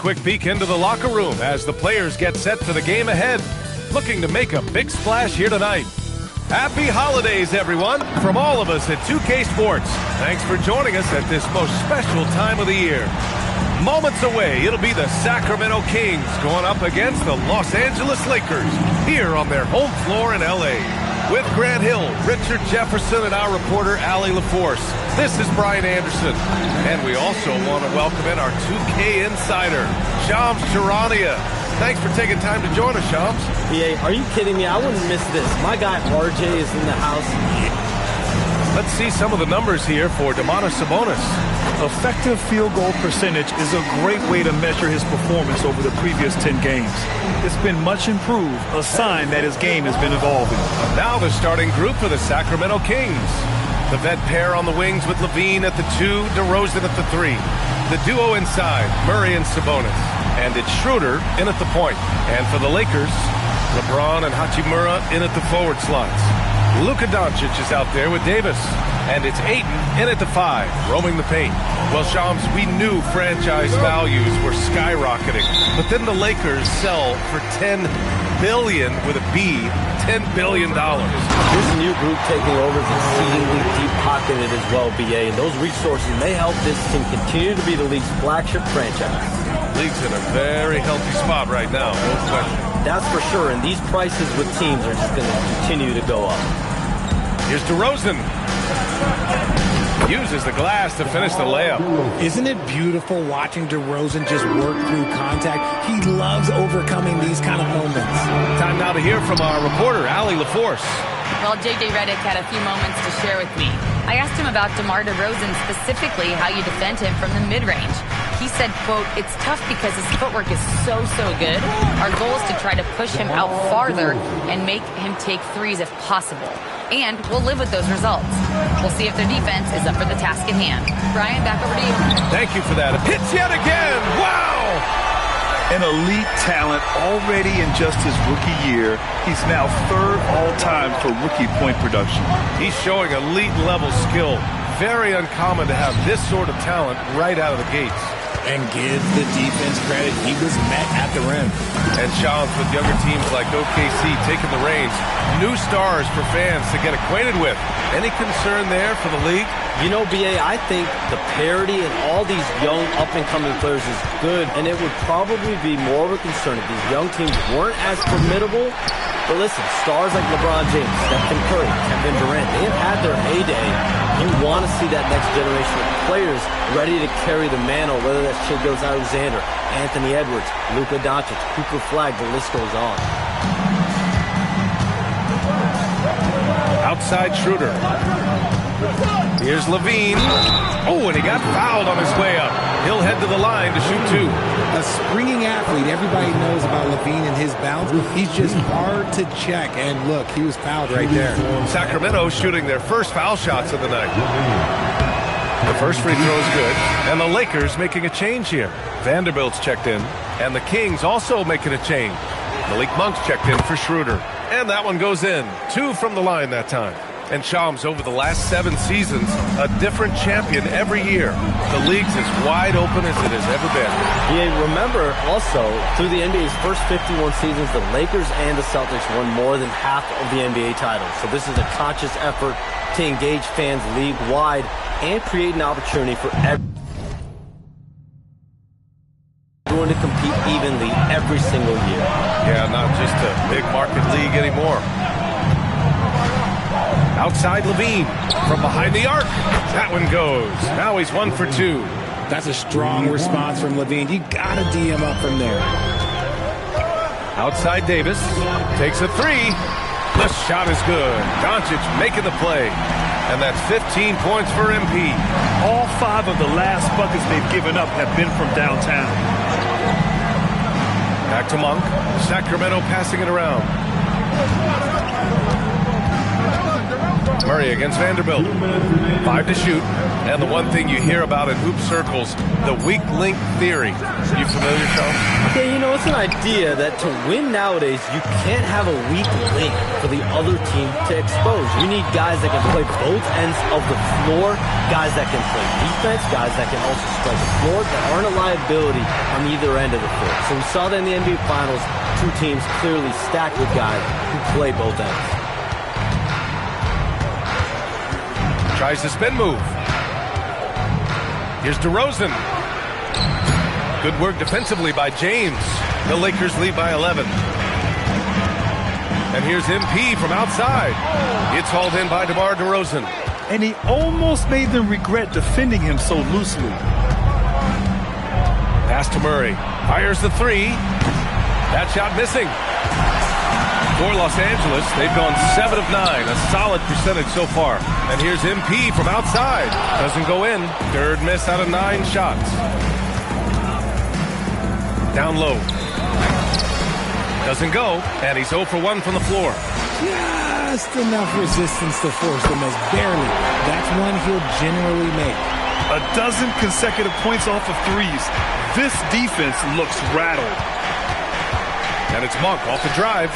quick peek into the locker room as the players get set for the game ahead, looking to make a big splash here tonight. Happy holidays, everyone, from all of us at 2K Sports. Thanks for joining us at this most special time of the year. Moments away, it'll be the Sacramento Kings going up against the Los Angeles Lakers here on their home floor in L.A. With Grant Hill, Richard Jefferson, and our reporter, Allie LaForce, this is Brian Anderson. And we also want to welcome in our 2K insider, Shams Charania. Thanks for taking time to join us, Shams. BA, are you kidding me? I wouldn't miss this. My guy RJ is in the house. Let's see some of the numbers here for Domantas Sabonis. Effective field goal percentage is a great way to measure his performance over the previous 10 games. It's been much improved, a sign that his game has been evolving. Now the starting group for the Sacramento Kings. The vet pair on the wings with Levine at the 2, DeRozan at the 3. The duo inside, Murray and Sabonis. And it's Schroeder in at the point. And for the Lakers, LeBron and Hachimura in at the forward slots. Luka Doncic is out there with Davis. And it's Ayton in at the 5, roaming the paint. Well, Shams, we knew franchise values were skyrocketing. But then the Lakers sell for $10 billion with a B, $10 billion. This new group taking over is exceedingly deep-pocketed as well, BA. And those resources may help this team continue to be the league's flagship franchise. League's in a very healthy spot right now, no question. That's for sure, and these prices with teams are just going to continue to go up. Here's DeRozan. Uses the glass to finish the layup. Isn't it beautiful watching DeRozan just work through contact? He loves overcoming these kind of moments. Time now to hear from our reporter, Allie LaForce. Well, J.J. Redick had a few moments to share with me. I asked him about DeMar DeRozan, specifically how you defend him from the mid-range. He said, quote, "It's tough because his footwork is so good. Our goal is to try to push him out farther and make him take threes if possible. And we'll live with those results. We'll see if their defense is up for the task at hand." Brian, back over to you. Thank you for that. Hits yet again. Wow! An elite talent already in just his rookie year. He's now 3rd all-time for rookie point production. He's showing elite level skill. Very uncommon to have this sort of talent right out of the gates. And give the defense credit, he was met at the rim. And Shams, with younger teams like OKC taking the reins, new stars for fans to get acquainted with. Any concern there for the league? You know, BA, I think the parity in all these young up-and-coming players is good, and it would probably be more of a concern if these young teams weren't as formidable. But listen, stars like LeBron James, Stephen Curry, Kevin Durant, they have had their heyday. You want to see that next generation of players ready to carry the mantle, whether that's Shai Gilgeous-Alexander, Anthony Edwards, Luka Doncic, Cooper Flag, the list goes on. Outside Schroeder. Here's Levine. Oh, and he got fouled on his way up. He'll head to the line to shoot 2. A springing athlete, everybody knows about Levine and his bounce. He's just hard to check. And look, he was fouled right there. Sacramento shooting their first foul shots of the night. The first free throw is good. And the Lakers making a change here. Vanderbilt's checked in. And the Kings also making a change. Malik Monk's checked in for Schroeder. And that one goes in. 2 from the line that time. And Shams, over the last 7 seasons, a different champion every year. The league's as wide open as it has ever been. Yeah, remember also, through the NBA's first 51 seasons, the Lakers and the Celtics won more than half of the NBA titles. So this is a conscious effort to engage fans league-wide and create an opportunity for everyone to compete evenly every single year. Yeah, not just a big market league anymore. Outside Levine, from behind the arc. That one goes. Now he's 1 for 2. That's a strong response from Levine. You got to D him up from there. Outside Davis, takes a 3. The shot is good. Doncic making the play. And that's 15 points for MP. All 5 of the last buckets they've given up have been from downtown. Back to Monk. Sacramento passing it around. Murray against Vanderbilt. 5 to shoot. And the one thing you hear about in hoop circles, the weak link theory. You familiar, Sean? Yeah, you know, it's an idea that to win nowadays, you can't have a weak link for the other team to expose. You need guys that can play both ends of the floor, guys that can play defense, guys that can also spread the floor, that aren't a liability on either end of the floor. So we saw that in the NBA Finals, two teams clearly stacked with guys who play both ends. Tries the spin move. Here's DeRozan. Good work defensively by James. The Lakers lead by 11. And here's MP from outside. It's hauled in by DeMar DeRozan. And he almost made them regret defending him so loosely. Pass to Murray. Fires the three. That shot missing. For Los Angeles, they've gone 7 of 9, a solid percentage so far. And here's MP from outside. Doesn't go in. Third miss out of 9 shots. Down low. Doesn't go, and he's 0 for 1 from the floor. Just enough resistance to force the miss. Barely. That's one he'll generally make. A dozen consecutive points off of threes. This defense looks rattled. And it's Monk off the drive.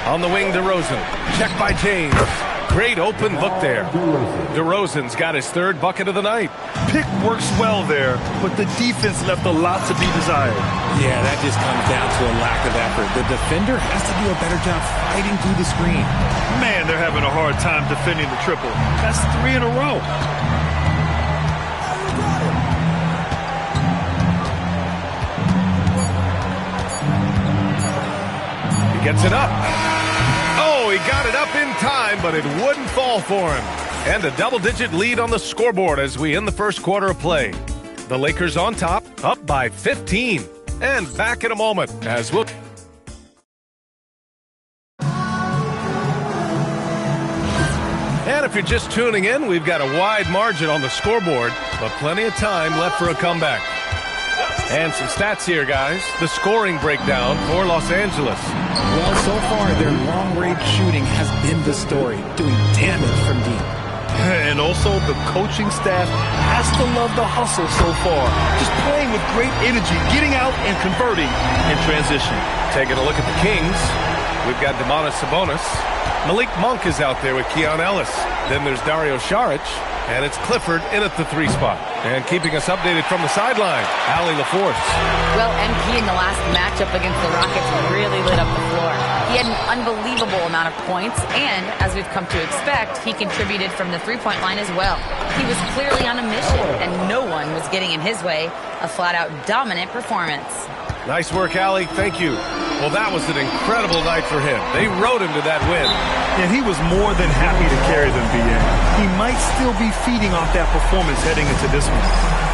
On the wing, DeRozan. Check by James. Great open look there. DeRozan's got his 3rd bucket of the night. Pick works well there, but the defense left a lot to be desired. Yeah, that just comes down to a lack of effort. The defender has to do a better job fighting through the screen. Man, they're having a hard time defending the triple. That's 3 in a row. He gets it up. Oh, he got it up in time, but it wouldn't fall for him. And a double-digit lead on the scoreboard as we end the first quarter of play. The Lakers on top, up by 15. And back in a moment as we'll... And if you're just tuning in, we've got a wide margin on the scoreboard, but plenty of time left for a comeback. And some stats here, guys. The scoring breakdown for Los Angeles. Well, so far, their long-range shooting has been the story, doing damage from deep. And also, the coaching staff has to love the hustle so far. Just playing with great energy, getting out and converting in transition. Taking a look at the Kings, we've got Domantas Sabonis. Malik Monk is out there with Keon Ellis. Then there's Dario Saric, and it's Clifford in at the 3 spot. And keeping us updated from the sideline, Allie LaForce. Well, MP in the last matchup against the Rockets really lit up the floor. He had an unbelievable amount of points, and as we've come to expect, he contributed from the 3-point line as well. He was clearly on a mission, and no one was getting in his way. A flat-out dominant performance. Nice work, Allie. Thank you. Well, that was an incredible night for him. They rode him to that win. And he was more than happy to carry them, BA. He might still be feeding off that performance heading into this one.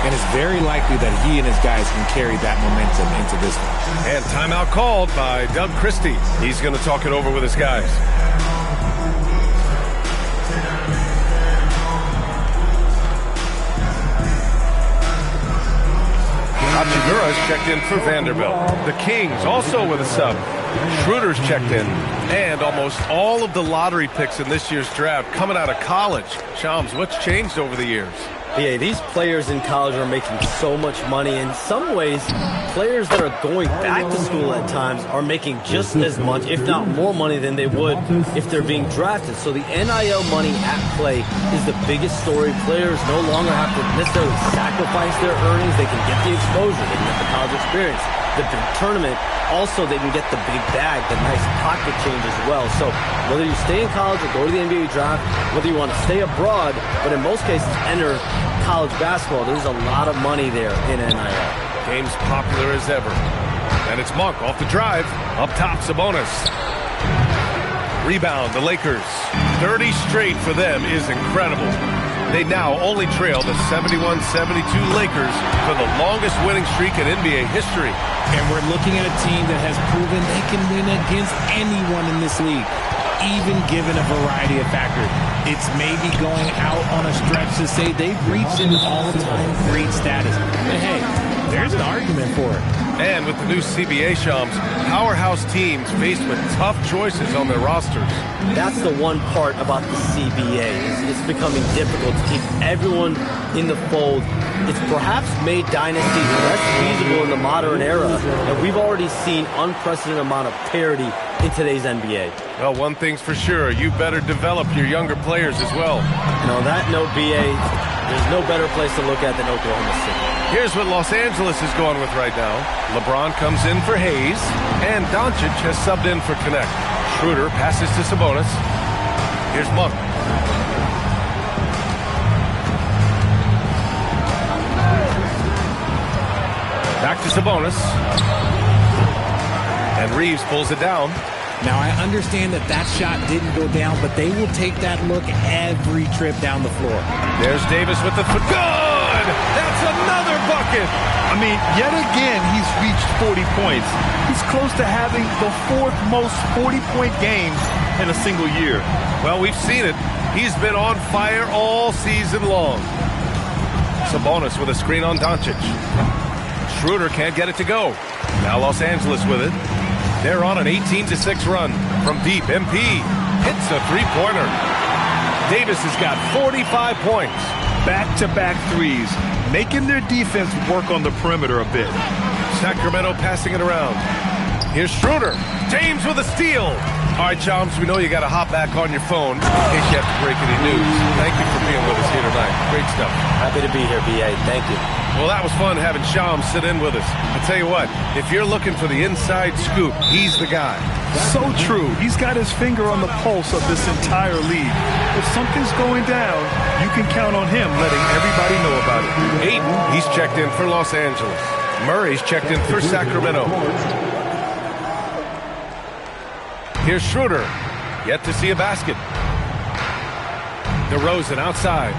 And it's very likely that he and his guys can carry that momentum into this one. And timeout called by Doug Christie. He's going to talk it over with his guys. Hachimura's checked in for Vanderbilt. The Kings also with a sub. Schroeder's checked in. And almost all of the lottery picks in this year's draft coming out of college. Shams, what's changed over the years? Yeah, these players in college are making so much money. In some ways, players that are going back to school at times are making just as much, if not more money than they would if they're being drafted. So the NIL money at play is the biggest story. Players no longer have to necessarily sacrifice their earnings. They can get the exposure. They can get the college experience. The big tournament, also they can get the big bag, the nice pocket change as well. So whether you stay in college or go to the NBA draft, whether you want to stay abroad, but in most cases enter college basketball, there's a lot of money there in NIL. Game's popular as ever. And it's Monk off the drive. Up top, Sabonis. Rebound, the Lakers. 30 straight for them is incredible. They now only trail the 71-72 Lakers for the longest winning streak in NBA history. And we're looking at a team that has proven they can win against anyone in this league, even given a variety of factors. It's maybe going out on a stretch to say they've reached an all-time great status. But hey, There's an argument for it. And with the new CBA, Shams, powerhouse teams faced with tough choices on their rosters. That's the one part about the CBA. It's becoming difficult to keep everyone in the fold. It's perhaps made dynasties less feasible in the modern era, and we've already seen unprecedented amount of parity in today's NBA. Well, one thing's for sure, you better develop your younger players as well. And on that note, BA, there's no better place to look at than Oklahoma City. Here's what Los Angeles is going with right now. LeBron comes in for Hayes, and Doncic has subbed in for Connect. Schroeder passes to Sabonis. Here's Monk. Back to Sabonis. And Reeves pulls it down. Now, I understand that shot didn't go down, but they will take that look every trip down the floor. There's Davis with the foot. Good! That's another bucket! I mean, yet again, he's reached 40 points. He's close to having the fourth most 40-point games in a single year. Well, we've seen it. He's been on fire all season long. Sabonis with a screen on Doncic. Schroeder can't get it to go. Now Los Angeles with it. They're on an 18-6 run. From deep, MP hits a three-pointer. Davis has got 45 points. Back-to-back threes, making their defense work on the perimeter a bit. Sacramento passing it around. Here's Schroeder. James with a steal. All right, Chums, we know you got to hop back on your phone in case you have to break any news. Thank you for being with us here tonight. Great stuff. Happy to be here, BA. Thank you. Well, that was fun having Shams sit in with us. I tell you what, if you're looking for the inside scoop, he's the guy. So true. He's got his finger on the pulse of this entire league. If something's going down, you can count on him letting everybody know about it. Ayton, he's checked in for Los Angeles. Murray's checked in for Sacramento. Here's Schroeder. Yet to see a basket. DeRozan outside.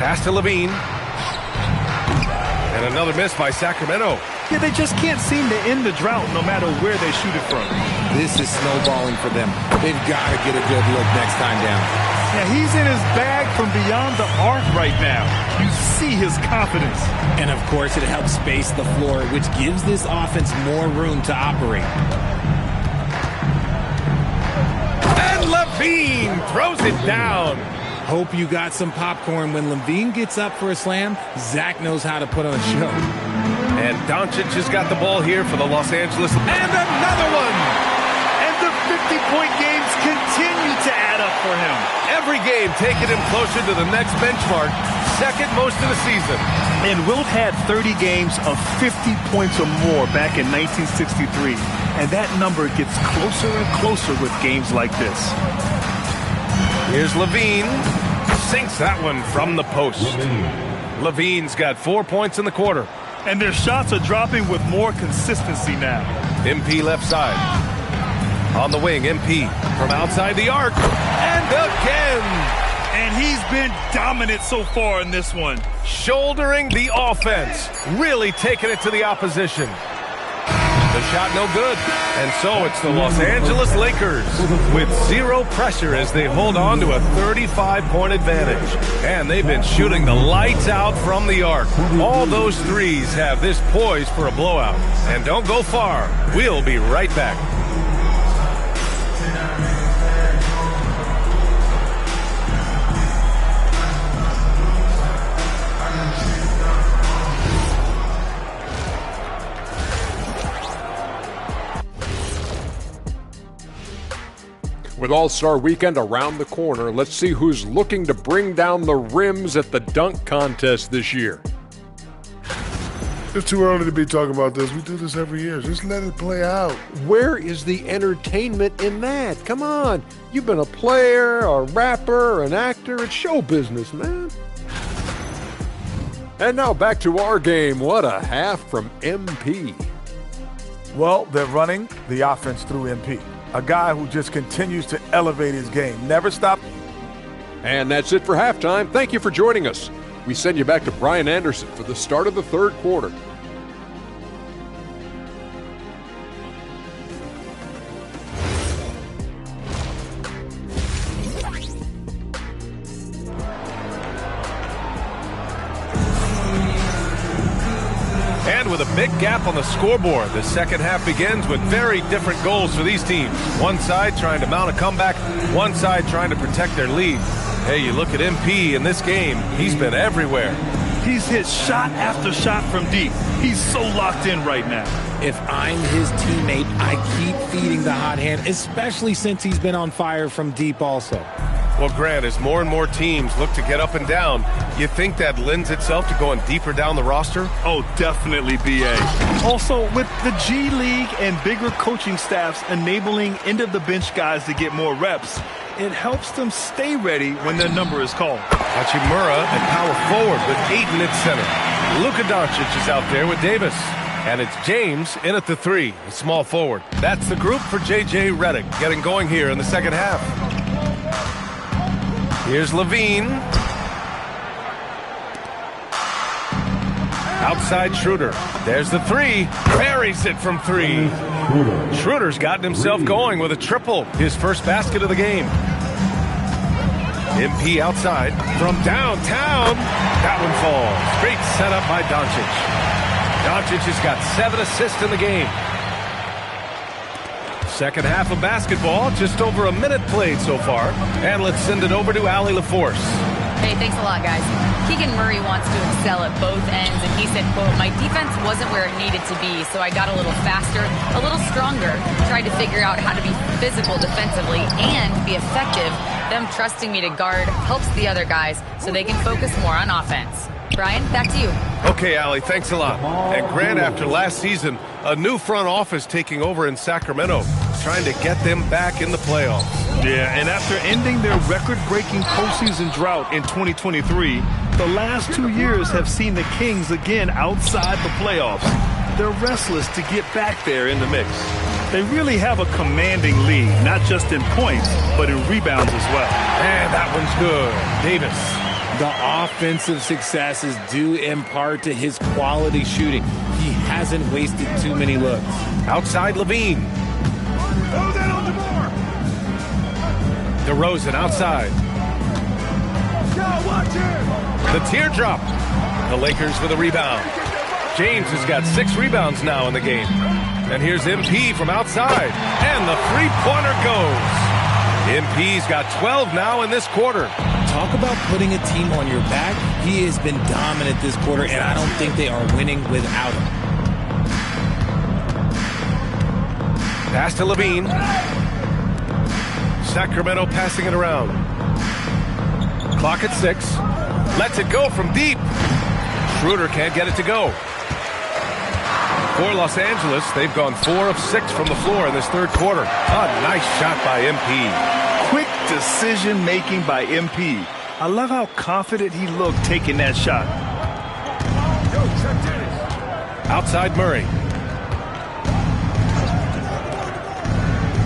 Pass to Levine. And another miss by Sacramento. Yeah, they just can't seem to end the drought no matter where they shoot it from. This is snowballing for them. They've got to get a good look next time down. Yeah, he's in his bag from beyond the arc right now. You see his confidence. And, of course, it helps space the floor, which gives this offense more room to operate. And Levine throws it down. Hope you got some popcorn. When Levine gets up for a slam, Zach knows how to put on a show. And Doncic has got the ball here for the Los Angeles. And another one! And the 50-point games continue to add up for him. Every game taking him closer to the next benchmark, second most of the season. And Wilt had 30 games of 50 points or more back in 1963. And that number gets closer and closer with games like this. Here's Levine. Sinks that one from the post. Levine's got 4 points in the quarter. And their shots are dropping with more consistency now. MP left side. On the wing, MP from outside the arc. And again! And he's been dominant so far in this one. Shouldering the offense. Really taking it to the opposition. The shot no good. And so it's the Los Angeles Lakers with zero pressure as they hold on to a 35-point advantage. And they've been shooting the lights out from the arc. All those threes have this poised for a blowout. And don't go far. We'll be right back. With All-Star Weekend around the corner, let's see who's looking to bring down the rims at the dunk contest this year. It's too early to be talking about this. We do this every year. Just let it play out. Where is the entertainment in that? Come on. You've been a player, a rapper, an actor. It's show business, man. And now back to our game. What a half from MP. Well, they're running the offense through MP. A guy who just continues to elevate his game. Never stop. And that's it for halftime. Thank you for joining us. We send you back to Brian Anderson for the start of the third quarter. with a big gap on the scoreboard. The second half begins with very different goals for these teams. One side trying to mount a comeback, one side trying to protect their lead. Hey, you look at MP in this game, he's been everywhere. He's hit shot after shot from deep. He's so locked in right now. If I'm his teammate, I keep feeding the hot hand, especially since he's been on fire from deep also. Well, Grant, as more and more teams look to get up and down, you think that lends itself to going deeper down the roster? Oh, definitely, B.A. Also, with the G League and bigger coaching staffs enabling end-of-the-bench guys to get more reps, it helps them stay ready when their number is called. Hachimura at power forward with Ayton at center. Luka Doncic is out there with Davis. And it's James in at the 3, a small forward. That's the group for J.J. Redick getting going here in the second half. Here's Levine. Outside Schroeder. There's the 3. Buries it from 3. Schroeder's gotten himself going with a triple. His first basket of the game. MP outside from downtown. That one falls. Great setup by Doncic. Doncic has got 7 assists in the game. Second half of basketball, just over a minute played so far. And let's send it over to Allie LaForce. Hey, thanks a lot, guys. Keegan Murray wants to excel at both ends, and he said, quote, "My defense wasn't where it needed to be, so I got a little faster, a little stronger, tried to figure out how to be physical defensively and be effective. Them trusting me to guard helps the other guys so they can focus more on offense." Brian, back to you. Okay, Allie, thanks a lot. And Grant, after last season, a new front office taking over in Sacramento, trying to get them back in the playoffs. Yeah, and after ending their record-breaking postseason drought in 2023, the last 2 years have seen the Kings again outside the playoffs. They're restless to get back there in the mix. They really have a commanding lead, not just in points, but in rebounds as well. And that one's good. Davis. The offensive success is due in part to his quality shooting. He hasn't wasted too many looks. Outside Levine. DeRozan outside. The teardrop. The Lakers with a rebound. James has got 6 rebounds now in the game. And here's MP from outside. And the three-pointer goes. MP's got 12 now in this quarter. Talk about putting a team on your back. He has been dominant this quarter, and I don't think they are winning without him. Pass to Levine. Sacramento passing it around. Clock at 6. Lets it go from deep. Schroeder can't get it to go. For Los Angeles, they've gone 4 of 6 from the floor in this third quarter. A nice shot by MP. Quick decision-making by MP. I love how confident he looked taking that shot. Outside Murray.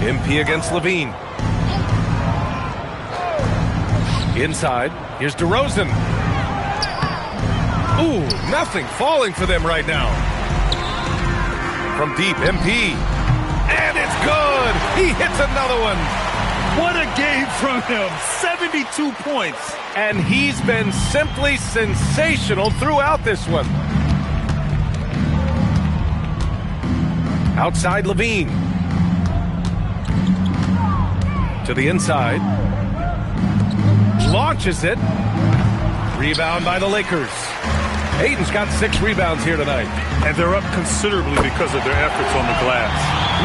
MP against Levine. Inside, here's DeRozan. Ooh, nothing falling for them right now. From deep, MP. And it's good! He hits another one! What a game from him. 72 points. And he's been simply sensational throughout this one. Outside Levine. To the inside. Launches it. Rebound by the Lakers. Ayton's got 6 rebounds here tonight. And they're up considerably because of their efforts on the glass.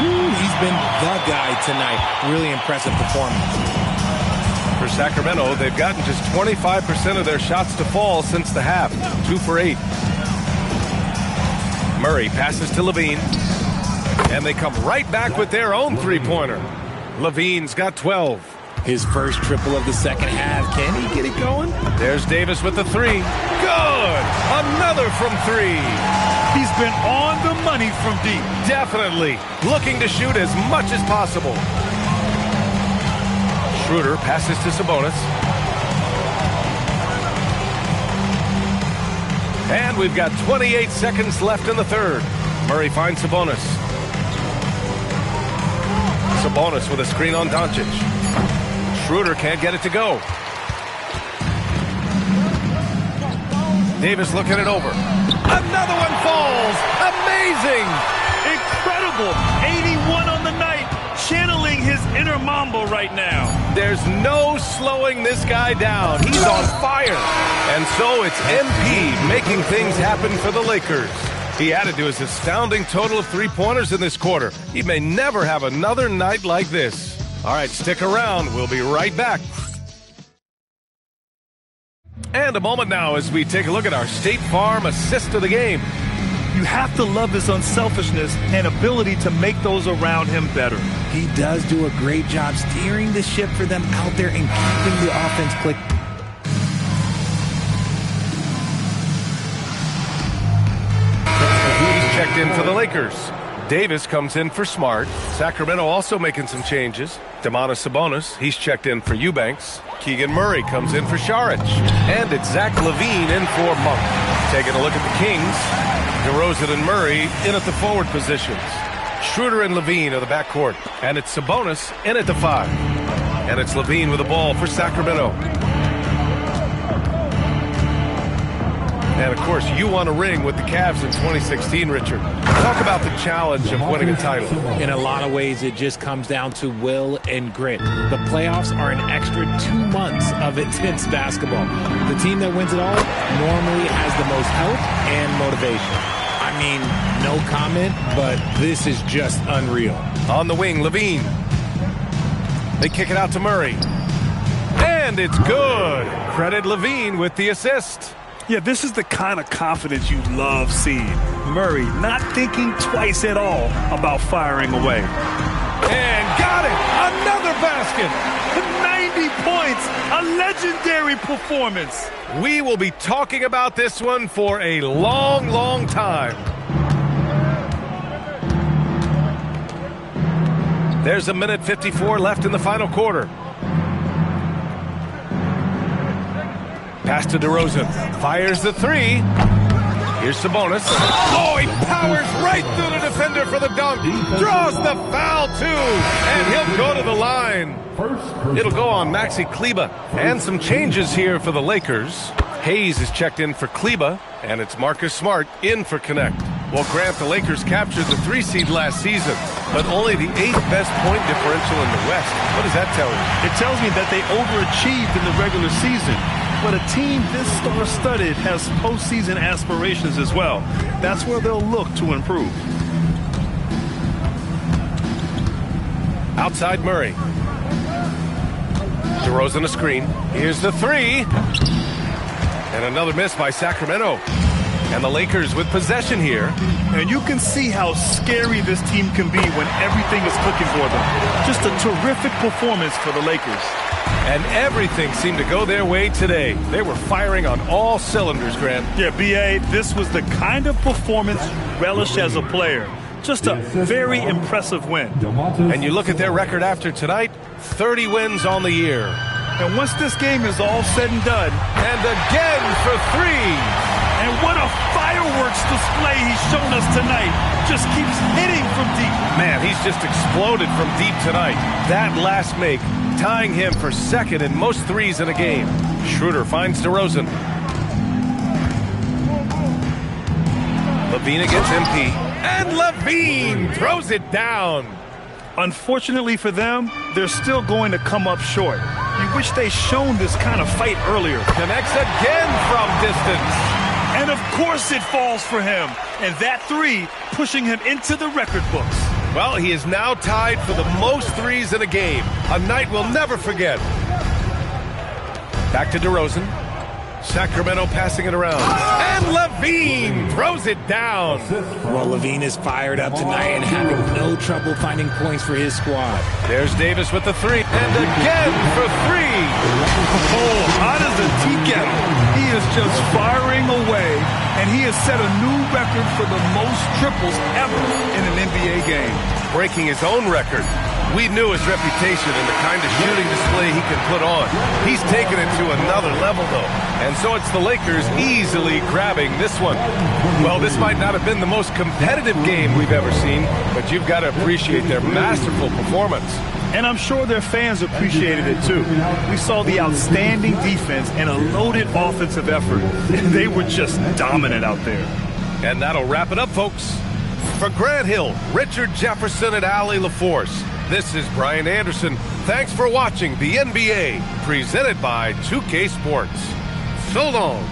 Ooh, he's been the guy tonight. Really impressive performance. For Sacramento, they've gotten just 25% of their shots to fall since the half. 2 for 8. Murray passes to Levine. And they come right back with their own three-pointer. Levine's got 12. His first triple of the second half. Can he get it going? There's Davis with the 3. Good! Another from 3. He's been on the money from deep. Definitely. Looking to shoot as much as possible. Schroeder passes to Sabonis. And we've got 28 seconds left in the third. Murray finds Sabonis. Sabonis with a screen on Doncic. Schroeder can't get it to go. Davis looking it over. Another one falls. Amazing. Incredible. 81 on the night. Channeling his inner Mamba right now. There's no slowing this guy down. He's on fire. And so it's MP making things happen for the Lakers. He added to his astounding total of three-pointers in this quarter. He may never have another night like this. All right, stick around. We'll be right back. And a moment now as we take a look at our State Farm assist of the game. You have to love his unselfishness and ability to make those around him better. He does do a great job steering the ship for them out there and keeping the offense clicking. He's checked in for the Lakers. Davis comes in for Smart. Sacramento also making some changes. Domantas Sabonis, he's checked in for Eubanks. Keegan Murray comes in for Šarić. And it's Zach LaVine in for Monk. Taking a look at the Kings. DeRozan and Murray in at the forward positions. Schroeder and LaVine are the backcourt. And it's Sabonis in at the 5. And it's LaVine with the ball for Sacramento. And, of course, you won a ring with the Cavs in 2016, Richard. Talk about the challenge of winning a title. In a lot of ways, it just comes down to will and grit. The playoffs are an extra 2 months of intense basketball. The team that wins it all normally has the most health and motivation. I mean, no comment, but this is just unreal. On the wing, LaVine. They kick it out to Murray. And it's good. Credit LaVine with the assist. Yeah, this is the kind of confidence you love seeing. Murray not thinking twice at all about firing away. And got it! Another basket! 90 points! A legendary performance! We will be talking about this one for a long, long time. There's a minute 54 left in the final quarter. Pass to DeRozan. Fires the 3. Here's Sabonis. Oh, he powers right through the defender for the dunk. Draws the foul, too. And he'll go to the line. It'll go on Maxi Kleber. And some changes here for the Lakers. Hayes is checked in for Kleber. And it's Marcus Smart in for Connect. Well, Grant, the Lakers captured the 3 seed last season, but only the 8th best point differential in the West. What does that tell you? It tells me that they overachieved in the regular season. But a team this star-studded has postseason aspirations as well. That's where they'll look to improve. Outside Murray. DeRozan a screen. Here's the 3. And another miss by Sacramento. And the Lakers with possession here. And you can see how scary this team can be when everything is clicking for them. Just a terrific performance for the Lakers. And everything seemed to go their way today. They were firing on all cylinders, Grant. Yeah, B.A., this was the kind of performance relish as a player. Just a very impressive win. And you look at their record after tonight, 30 wins on the year. And once this game is all said and done. And again for 3. And what a fireworks display he's shown us tonight. Just keeps hitting from deep. Man, he's just exploded from deep tonight. That last make, tying him for second in most threes in a game. Schroeder finds DeRozan. LaVine against MP. And LaVine throws it down. Unfortunately for them, they're still going to come up short. You wish they'd shown this kind of fight earlier. Connects again from distance. And of course it falls for him. And that 3 pushing him into the record books. Well, he is now tied for the most threes in a game. A night we'll never forget. Back to DeRozan. Sacramento passing it around. And LaVine throws it down. Well, LaVine is fired up tonight and having no trouble finding points for his squad. There's Davis with the 3. And again for 3. Oh, hot as a tea kettle. He is just firing away, and he has set a new record for the most triples ever in an NBA game. Breaking his own record. We knew his reputation and the kind of shooting display he can put on. He's taken it to another level, though. And so it's the Lakers easily grabbing this one. Well, this might not have been the most competitive game we've ever seen, but you've got to appreciate their masterful performance. And I'm sure their fans appreciated it, too. We saw the outstanding defense and a loaded offensive effort. They were just dominant out there. And that'll wrap it up, folks. For Grant Hill, Richard Jefferson, and Allie LaForce, this is Brian Anderson. Thanks for watching the NBA, presented by 2K Sports. So long.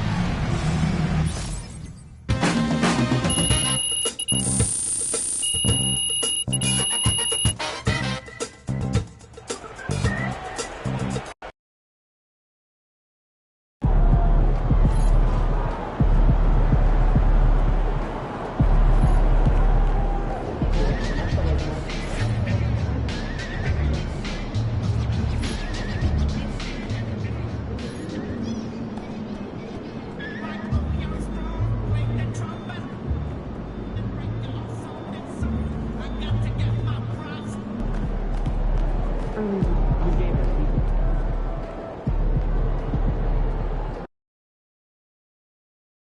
Mm.